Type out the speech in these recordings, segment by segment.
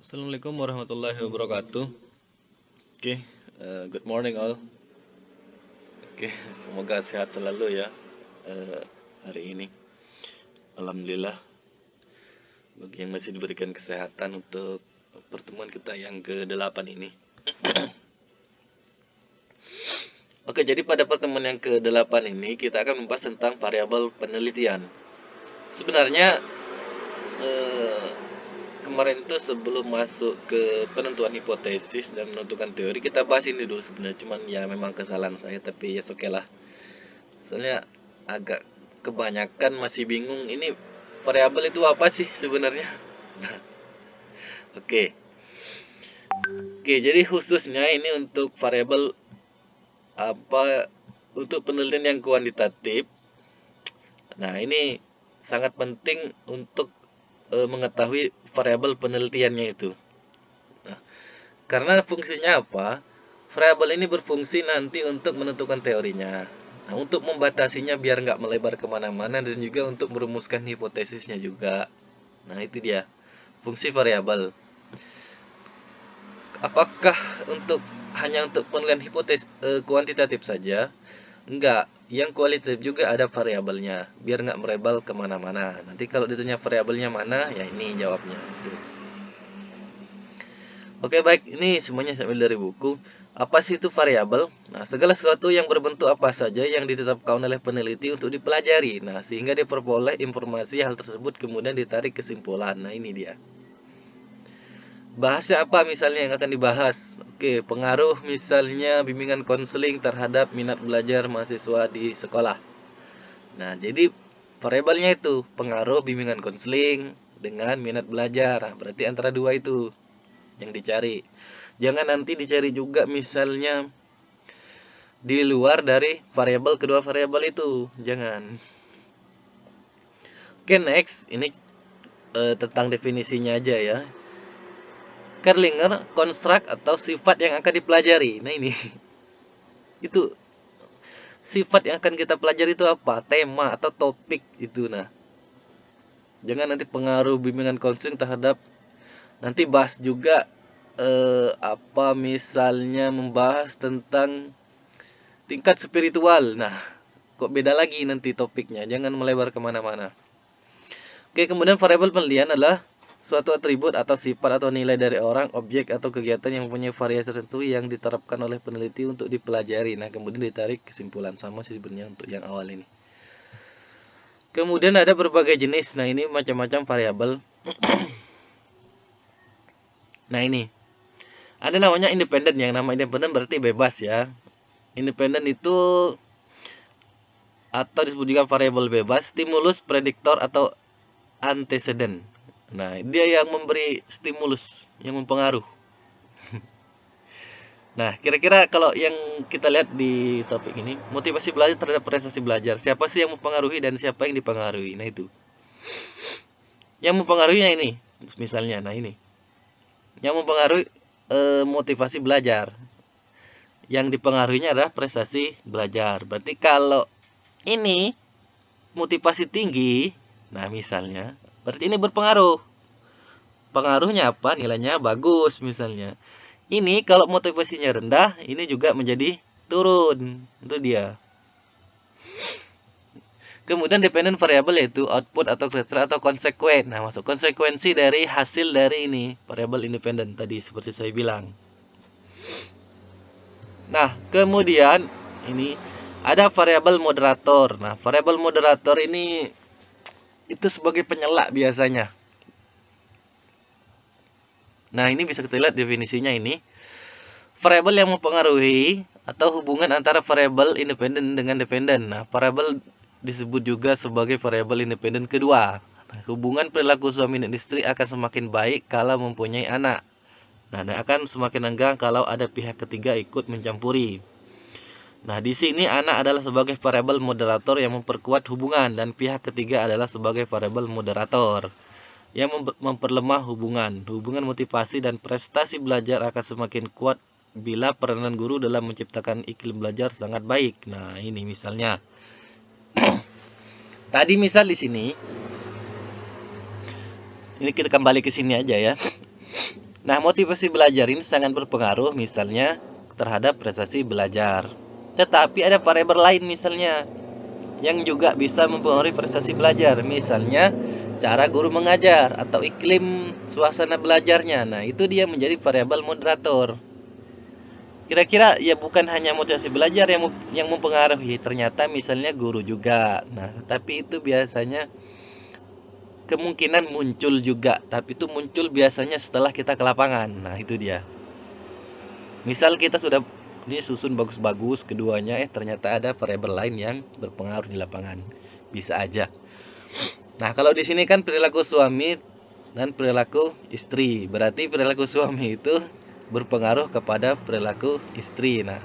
Assalamualaikum warahmatullahi wabarakatuh. Oke, good morning all. Oke, semoga sehat selalu ya eh, hari ini. Alhamdulillah, bagi yang masih diberikan kesehatan untuk pertemuan kita yang ke-8 ini. Oke, jadi pada pertemuan yang ke-8 ini kita akan membahas tentang variabel penelitian. Sebenarnya eh, kemarin itu sebelum masuk ke penentuan hipotesis dan menentukan teori, kita bahas ini dulu sebenarnya. Cuman ya memang kesalahan saya, tapi ya oke lah. Soalnya agak kebanyakan masih bingung ini variabel itu apa sih sebenarnya. Nah, oke. Oke, jadi khususnya ini untuk variabel apa untuk penelitian yang kuantitatif. Nah, ini sangat penting untuk mengetahui variabel penelitiannya itu. Nah, karena fungsinya apa? Variabel ini berfungsi nanti untuk menentukan teorinya. Nah, untuk membatasinya biar nggak melebar kemana-mana dan juga untuk merumuskan hipotesisnya juga. Nah, itu dia fungsi variabel. Apakah untuk hanya untuk penilaian kuantitatif saja? Enggak, yang kualitatif juga ada variabelnya, biar nggak merebal kemana-mana. Nanti kalau ditanya variabelnya mana, ya ini jawabnya. Itu. Oke baik, ini semuanya saya ambil dari buku. Apa sih itu variabel? Nah, segala sesuatu yang berbentuk apa saja yang ditetapkan oleh peneliti untuk dipelajari. Nah, sehingga diperoleh informasi hal tersebut kemudian ditarik kesimpulan. Nah, ini dia. Bahasnya apa misalnya yang akan dibahas? Oke, pengaruh misalnya bimbingan konseling terhadap minat belajar mahasiswa di sekolah. Nah, jadi variabelnya itu pengaruh bimbingan konseling dengan minat belajar. Nah, berarti antara dua itu yang dicari. Jangan nanti dicari juga misalnya di luar dari variabel kedua variabel itu. Jangan. Oke, next. Ini tentang definisinya aja ya. Kerlinger, konstruk atau sifat yang akan dipelajari. Nah, ini. Itu sifat yang akan kita pelajari itu apa? Tema atau topik itu. Nah, jangan nanti pengaruh bimbingan konseling terhadap nanti bahas juga apa misalnya membahas tentang tingkat spiritual. Nah, kok beda lagi nanti topiknya. Jangan melebar kemana-mana. Oke, kemudian variabel penilaian adalah suatu atribut atau sifat atau nilai dari orang, objek atau kegiatan yang mempunyai variasi tertentu yang diterapkan oleh peneliti untuk dipelajari. Nah, kemudian ditarik kesimpulan sama sih sebenarnya untuk yang awal ini. Kemudian ada berbagai jenis. Nah, ini macam-macam variabel. Nah, ini ada namanya independen. Yang nama independen berarti bebas ya. Independen itu atau disebut juga variabel bebas, stimulus, prediktor atau antecedent. Nah, dia yang memberi stimulus, yang mempengaruh. Nah, kira-kira kalau yang kita lihat di topik ini, motivasi belajar terhadap prestasi belajar. Siapa sih yang mempengaruhi dan siapa yang dipengaruhi? Nah, itu. Yang mempengaruhinya ini, misalnya, nah ini. Yang mempengaruhi motivasi belajar. Yang dipengaruhinya adalah prestasi belajar. Berarti kalau ini motivasi tinggi, nah misalnya, berarti ini berpengaruh. Pengaruhnya apa? Nilainya bagus misalnya. Ini kalau motivasinya rendah, ini juga menjadi turun. Itu dia. Kemudian dependent variable yaitu output atau kriteria atau konsekuen. Nah, masuk konsekuensi dari hasil dari ini, variabel independen tadi seperti saya bilang. Nah, kemudian ini ada variabel moderator. Nah, variabel moderator ini itu sebagai penyela biasanya. Nah, ini bisa kita lihat definisinya ini. Variabel yang mempengaruhi atau hubungan antara variabel independen dengan dependen. Nah, variabel disebut juga sebagai variabel independen kedua. Nah, hubungan perilaku suami dan istri akan semakin baik kalau mempunyai anak. Nah, dan akan semakin enggang kalau ada pihak ketiga ikut mencampuri. Nah, di sini anak adalah sebagai variabel moderator yang memperkuat hubungan dan pihak ketiga adalah sebagai variabel moderator yang memperlemah hubungan. Hubungan motivasi dan prestasi belajar akan semakin kuat bila peranan guru dalam menciptakan iklim belajar sangat baik. Nah, ini misalnya. Tadi misal di sini. Ini kita kembali ke sini aja ya. Nah, motivasi belajar ini sangat berpengaruh misalnya terhadap prestasi belajar. Tetapi ada variabel lain misalnya yang juga bisa mempengaruhi prestasi belajar. Misalnya cara guru mengajar atau iklim suasana belajarnya. Nah, itu dia menjadi variabel moderator. Kira-kira ya bukan hanya motivasi belajar yang mempengaruhi, ternyata misalnya guru juga. Nah, tapi itu biasanya kemungkinan muncul juga, tapi itu muncul biasanya setelah kita ke lapangan. Nah, itu dia. Misal kita sudah ini susun bagus-bagus keduanya, ternyata ada variabel lain yang berpengaruh di lapangan. Bisa aja. Nah, kalau di sini kan perilaku suami dan perilaku istri. Berarti perilaku suami itu berpengaruh kepada perilaku istri. Nah,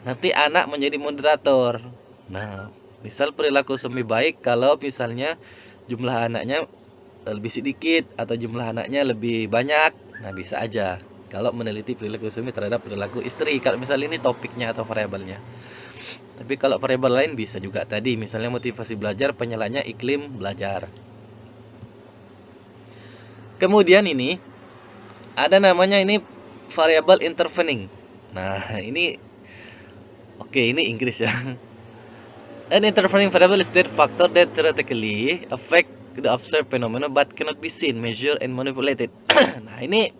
nanti anak menjadi moderator. Nah, misal perilaku suami baik kalau misalnya jumlah anaknya lebih sedikit atau jumlah anaknya lebih banyak. Nah, bisa aja kalau meneliti perilaku suami terhadap perilaku istri. Kalau misalnya ini topiknya atau variabelnya. Tapi kalau variabel lain bisa juga tadi, misalnya motivasi belajar, penyalahnya iklim belajar. Kemudian ini ada namanya ini variabel intervening. Nah, ini oke, ini Inggris ya. An intervening variable is that factor that theoretically affect the observed phenomena but cannot be seen, measured, and manipulated. Nah, ini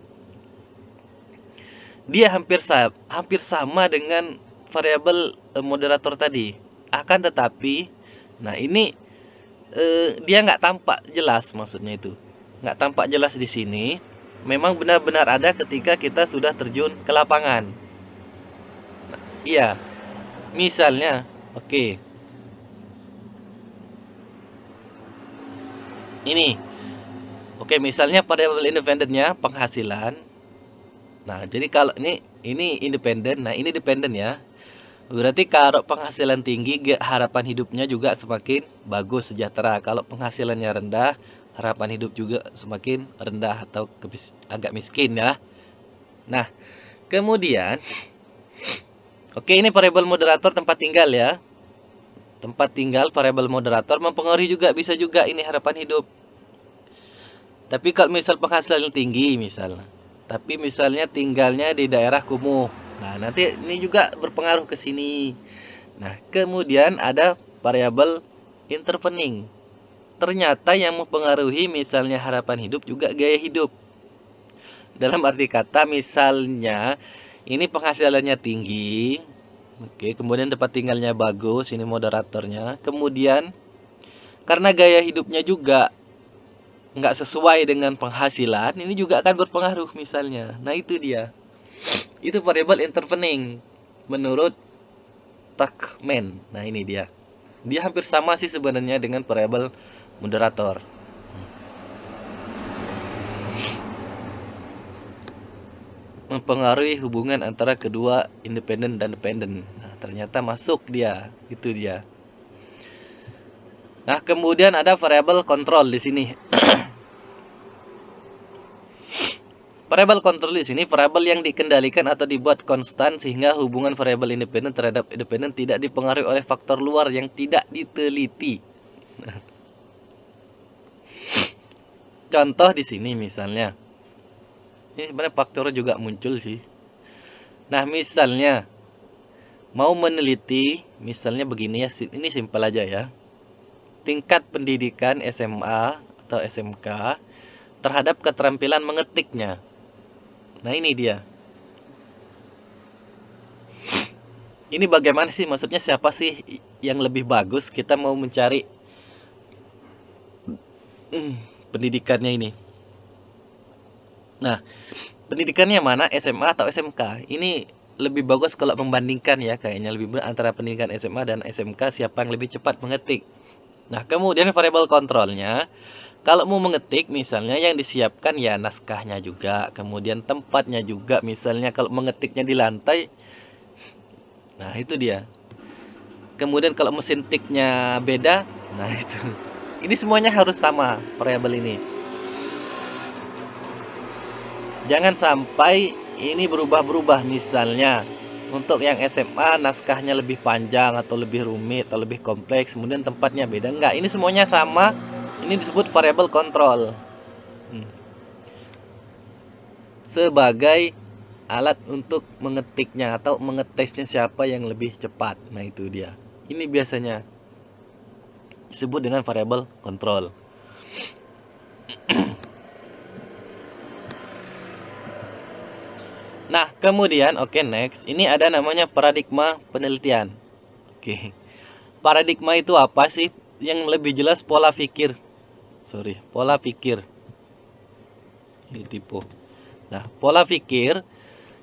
dia hampir sama dengan variabel moderator tadi. Akan tetapi, nah ini dia nggak tampak jelas, maksudnya itu nggak tampak jelas di sini. Memang benar-benar ada ketika kita sudah terjun ke lapangan. Nah, iya, misalnya, oke, ini, oke, misalnya variabel independennya penghasilan. Nah, jadi kalau ini independen, nah ini dependen ya. Berarti kalau penghasilan tinggi, harapan hidupnya juga semakin bagus, sejahtera. Kalau penghasilannya rendah, harapan hidup juga semakin rendah atau agak miskin ya. Nah, kemudian, oke, ini variabel moderator tempat tinggal ya. Tempat tinggal variabel moderator mempengaruhi juga, bisa juga ini harapan hidup. Tapi kalau misal penghasilan tinggi misalnya, tapi misalnya tinggalnya di daerah kumuh. Nah, nanti ini juga berpengaruh ke sini. Nah, kemudian ada variabel intervening. Ternyata yang mempengaruhi misalnya harapan hidup juga gaya hidup. Dalam arti kata misalnya ini penghasilannya tinggi, oke, kemudian tempat tinggalnya bagus, ini moderatornya. Kemudian karena gaya hidupnya juga nggak sesuai dengan penghasilan, ini juga akan berpengaruh misalnya. Nah, itu dia. Itu variabel intervening menurut Tuckman. Nah, ini dia. Dia hampir sama sih sebenarnya dengan variabel moderator. Mempengaruhi hubungan antara kedua independen dan dependen. Nah, ternyata masuk dia. Itu dia. Nah, kemudian ada variabel kontrol di sini. Variabel kontrol di sini variabel yang dikendalikan atau dibuat konstan sehingga hubungan variabel independen terhadap independen tidak dipengaruhi oleh faktor luar yang tidak diteliti. Contoh di sini misalnya. Ini sebenarnya faktor juga muncul sih. Nah, misalnya mau meneliti, misalnya begini ya, ini simpel aja ya. Tingkat pendidikan SMA atau SMK terhadap keterampilan mengetiknya. Nah, ini dia. Ini bagaimana sih, maksudnya siapa sih yang lebih bagus? Kita mau mencari pendidikannya ini. Nah, pendidikannya mana, SMA atau SMK? Ini lebih bagus kalau membandingkan ya, kayaknya lebih berat antara pendidikan SMA dan SMK, siapa yang lebih cepat mengetik. Nah, kemudian variabel kontrolnya, kalau mau mengetik misalnya yang disiapkan ya naskahnya juga, kemudian tempatnya juga, misalnya kalau mengetiknya di lantai, nah itu dia. Kemudian kalau mesin tiknya beda, nah itu. Ini semuanya harus sama variabel ini. Jangan sampai ini berubah-berubah, misalnya untuk yang SMA naskahnya lebih panjang atau lebih rumit atau lebih kompleks, kemudian tempatnya beda. Enggak, ini semuanya sama. Ini disebut variabel kontrol. sebagai alat untuk mengetiknya atau mengetesnya siapa yang lebih cepat. Nah, itu dia. Ini biasanya disebut dengan variabel kontrol. Nah, kemudian next. Ini ada namanya paradigma penelitian. Paradigma itu apa sih? Yang lebih jelas pola pikir. Pola pikir. Ini tipe. Nah, pola pikir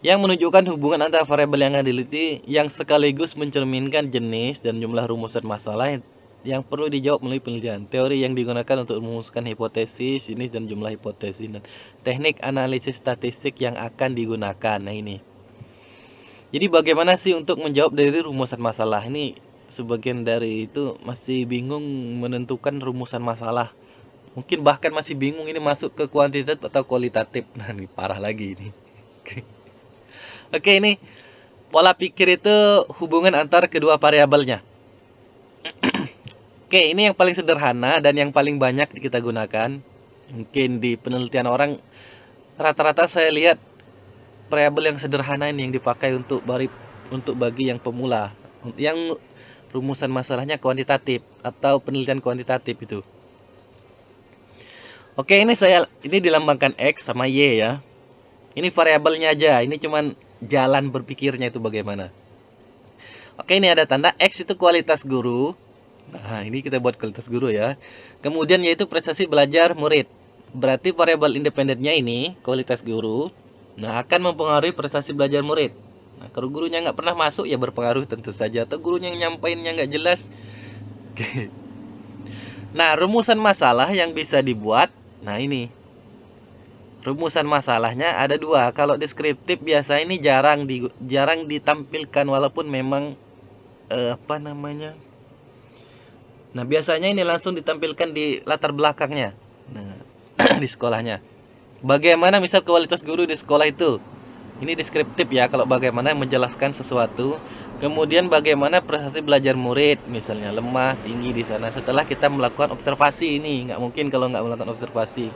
yang menunjukkan hubungan antara variabel yang diteliti yang sekaligus mencerminkan jenis dan jumlah rumusan masalah yang perlu dijawab melalui penelitian. Teori yang digunakan untuk merumuskan hipotesis, jenis dan jumlah hipotesis, dan teknik analisis statistik yang akan digunakan. Nah, ini. Jadi bagaimana sih untuk menjawab dari rumusan masalah? Ini sebagian dari itu masih bingung menentukan rumusan masalah. Mungkin bahkan masih bingung ini masuk ke kuantitatif atau kualitatif. Nah, ini parah lagi ini. Oke, ini pola pikir itu hubungan antar kedua variabelnya. Oke, ini yang paling sederhana dan yang paling banyak kita gunakan. Mungkin di penelitian orang rata-rata saya lihat variabel yang sederhana ini yang dipakai untuk bagi yang pemula. Yang rumusan masalahnya kuantitatif atau penelitian kuantitatif itu. Oke, ini dilambangkan X sama Y ya. Ini variabelnya aja, ini cuman jalan berpikirnya itu bagaimana. Oke, ini ada tanda X itu kualitas guru. Nah, ini kita buat kualitas guru ya. Kemudian yaitu prestasi belajar murid. Berarti variabel independennya ini, kualitas guru, nah akan mempengaruhi prestasi belajar murid. Nah, kalau gurunya nggak pernah masuk ya berpengaruh tentu saja. Atau gurunya yang nyampainnya nggak jelas. Nah, rumusan masalah yang bisa dibuat, nah ini. Rumusan masalahnya ada dua. Kalau deskriptif biasa ini jarang ditampilkan walaupun memang Nah, biasanya ini langsung ditampilkan di latar belakangnya. Nah, di sekolahnya. Bagaimana misal kualitas guru di sekolah itu? Ini deskriptif ya, kalau bagaimana menjelaskan sesuatu. Kemudian bagaimana prestasi belajar murid, misalnya lemah, tinggi di sana. Setelah kita melakukan observasi ini, nggak mungkin kalau nggak melakukan observasi.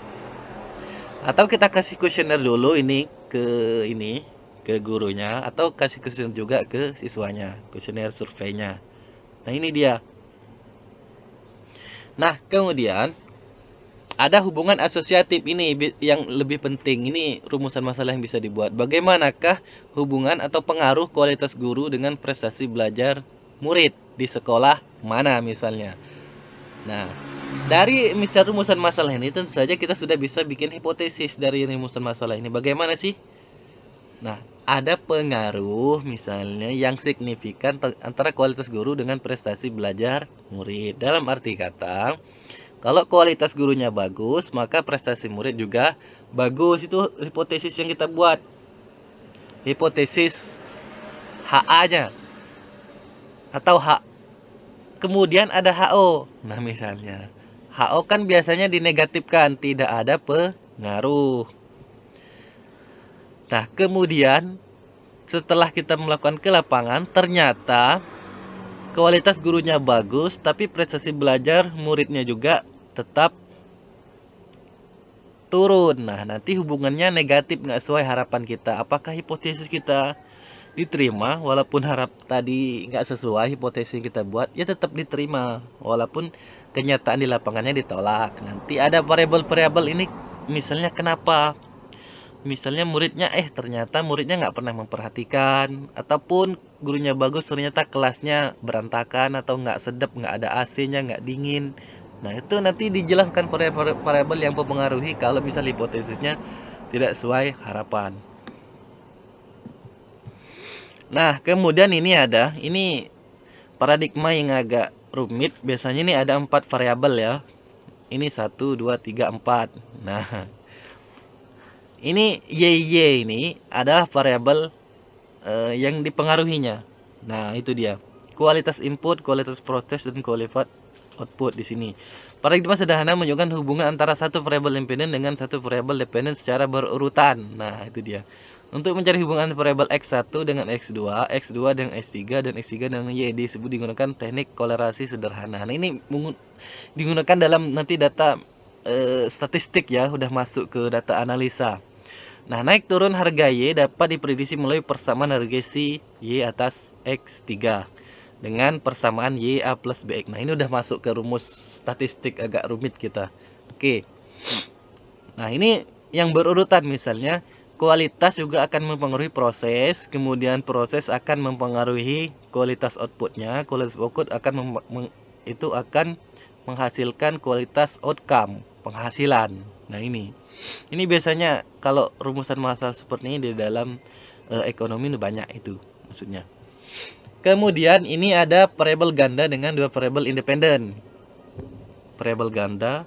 Atau kita kasih kuesioner dulu ini ke gurunya, atau kasih kuesioner juga ke siswanya, kuesioner surveinya. Nah, ini dia. Nah, kemudian ada hubungan asosiatif ini yang lebih penting. Ini rumusan masalah yang bisa dibuat. Bagaimanakah hubungan atau pengaruh kualitas guru dengan prestasi belajar murid di sekolah mana misalnya. Nah, dari misal rumusan masalah ini tentu saja kita sudah bisa bikin hipotesis dari rumusan masalah ini. Bagaimana sih? Nah, ada pengaruh misalnya yang signifikan antara kualitas guru dengan prestasi belajar murid. Dalam arti kata, kalau kualitas gurunya bagus, maka prestasi murid juga bagus. Itu hipotesis yang kita buat. Hipotesis HA-nya. Atau H. Kemudian ada HO. Nah, misalnya HO kan biasanya dinegatifkan, tidak ada pengaruh. Nah, kemudian setelah kita melakukan ke lapangan, ternyata kualitas gurunya bagus, tapi prestasi belajar muridnya juga tetap turun. Nah, nanti hubungannya negatif, nggak sesuai harapan kita. Apakah hipotesis kita diterima walaupun tadi nggak sesuai hipotesis yang kita buat, ya tetap diterima walaupun kenyataan di lapangannya ditolak. Nanti ada variabel-variabel ini, misalnya kenapa? Misalnya ternyata muridnya nggak pernah memperhatikan, ataupun gurunya bagus ternyata kelasnya berantakan atau nggak sedap, nggak ada AC-nya, nggak dingin. Nah, itu nanti dijelaskan variabel yang mempengaruhi kalau misal hipotesisnya tidak sesuai harapan. Nah, kemudian ini paradigma yang agak rumit. Biasanya ini ada 4 variabel ya. Ini 1, 2, 3, 4. Nah, ini YY ini adalah variabel yang dipengaruhinya. Nah, itu dia. Kualitas input, kualitas proses, dan kualitas output di sini. Paradigma sederhana menunjukkan hubungan antara satu variabel independen dengan satu variabel dependen secara berurutan. Nah, itu dia. Untuk mencari hubungan variabel X1 dengan X2, X2 dengan X3, dan X3 dengan Y disebut digunakan teknik kolerasi sederhana. Nah, ini digunakan dalam nanti data statistik ya, udah masuk ke data analisa. Nah, naik turun harga Y dapat diprediksi melalui persamaan harga si Y atas X3 dengan persamaan Y A plus BX. Nah, ini udah masuk ke rumus statistik agak rumit kita. Oke. Nah, ini yang berurutan, misalnya kualitas juga akan mempengaruhi proses, kemudian proses akan mempengaruhi kualitas outputnya, kualitas output akan itu akan menghasilkan kualitas outcome, penghasilan. Nah, ini biasanya kalau rumusan masalah seperti ini di dalam ekonomi ini banyak itu maksudnya. Kemudian ini ada variabel ganda dengan dua variabel independen. Variabel ganda,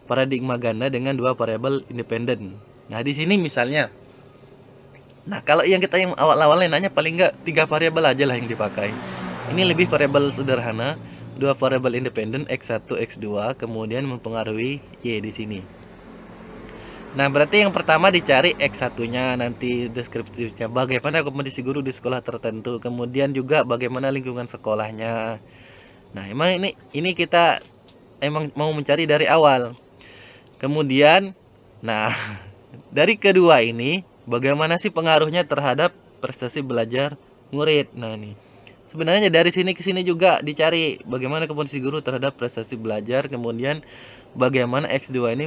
paradigma ganda dengan dua variabel independen. Nah, di sini misalnya, nah kalau yang kita yang awal-awal nanya paling enggak 3 variabel aja lah yang dipakai. Ini lebih variabel sederhana, dua variabel independen x1, x2, kemudian mempengaruhi y di sini. Nah, berarti yang pertama dicari X1-nya, nanti deskriptifnya, bagaimana kompetisi guru di sekolah tertentu, kemudian juga bagaimana lingkungan sekolahnya. Nah, emang ini kita emang mau mencari dari awal. Kemudian, nah, dari kedua ini, bagaimana sih pengaruhnya terhadap prestasi belajar murid. Nah, ini sebenarnya dari sini ke sini juga dicari bagaimana kompetisi guru terhadap prestasi belajar, kemudian bagaimana X2 ini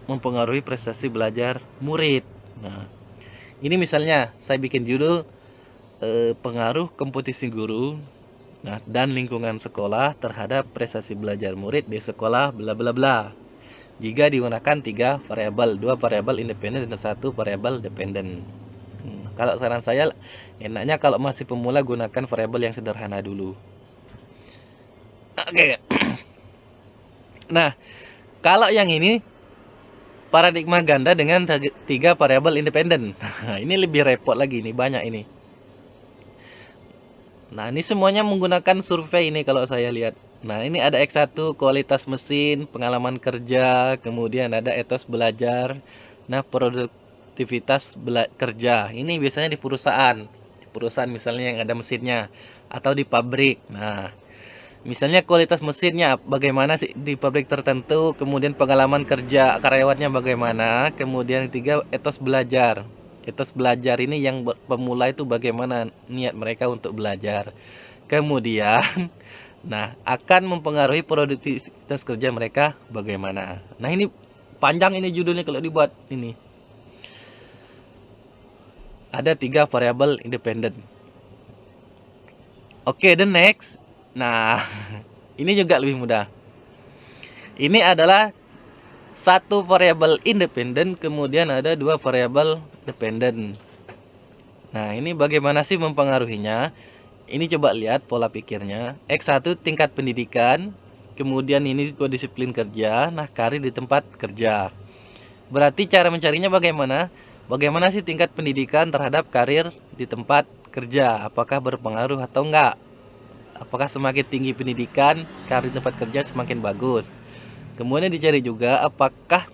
mempengaruhi prestasi belajar murid. Nah, ini misalnya saya bikin judul pengaruh kompetisi guru dan lingkungan sekolah terhadap prestasi belajar murid di sekolah bla bla bla. Jika digunakan 3 variabel, 2 variabel independen dan 1 variabel dependen. Kalau saran saya enaknya kalau masih pemula gunakan variabel yang sederhana dulu. Oke. Nah, kalau yang ini paradigma ganda dengan 3 variabel independen. Nah, ini lebih repot lagi, ini banyak ini. Nah, ini semuanya menggunakan survei ini kalau saya lihat. Nah, ini ada X1 kualitas mesin, pengalaman kerja, kemudian ada etos belajar. Nah, produktivitas kerja. Ini biasanya di perusahaan. Di perusahaan misalnya yang ada mesinnya atau di pabrik. Nah, misalnya kualitas mesinnya bagaimana sih di pabrik tertentu, kemudian pengalaman kerja karyawannya bagaimana, kemudian 3 etos belajar. Etos belajar ini yang pemula itu bagaimana niat mereka untuk belajar. Kemudian, nah akan mempengaruhi produktivitas kerja mereka bagaimana. Nah, ini panjang ini judulnya kalau dibuat ini. Ada 3 variabel independen. Oke, the next. Nah, ini juga lebih mudah. Ini adalah 1 variabel independen, kemudian ada 2 variabel dependen. Nah, ini bagaimana sih mempengaruhinya? Ini coba lihat pola pikirnya. X1 tingkat pendidikan, kemudian ini disiplin kerja, nah karir di tempat kerja. Berarti cara mencarinya bagaimana? Bagaimana sih tingkat pendidikan terhadap karir di tempat kerja? Apakah berpengaruh atau enggak? Apakah semakin tinggi pendidikan, karir tempat kerja semakin bagus. Kemudian dicari juga apakah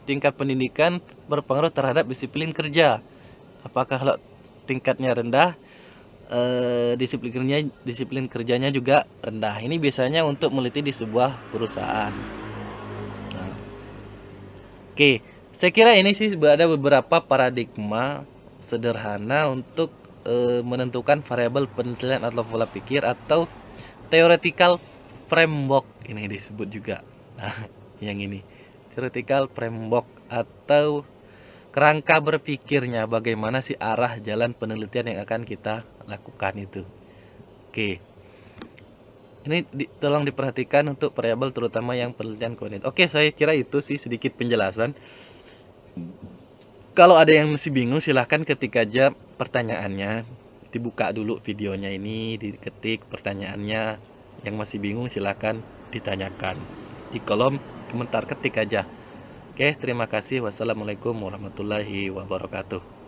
tingkat pendidikan berpengaruh terhadap disiplin kerja. Apakah kalau tingkatnya rendah, disiplin kerjanya juga rendah. Ini biasanya untuk meneliti di sebuah perusahaan. Nah, oke, saya kira ini sih ada beberapa paradigma sederhana untuk menentukan variabel penilaian atau pola pikir atau theoretical framework ini disebut juga. Nah, yang ini theoretical framework atau kerangka berpikirnya bagaimana sih arah jalan penelitian yang akan kita lakukan itu. Oke. Ini tolong diperhatikan untuk variabel terutama yang penelitian koordinat. Oke, saya kira itu sih sedikit penjelasan. Kalau ada yang masih bingung silahkan ketik aja pertanyaannya. Dibuka dulu videonya ini, diketik pertanyaannya. Yang masih bingung silahkan ditanyakan. Di kolom komentar ketik aja. Oke, terima kasih. Wassalamualaikum warahmatullahi wabarakatuh.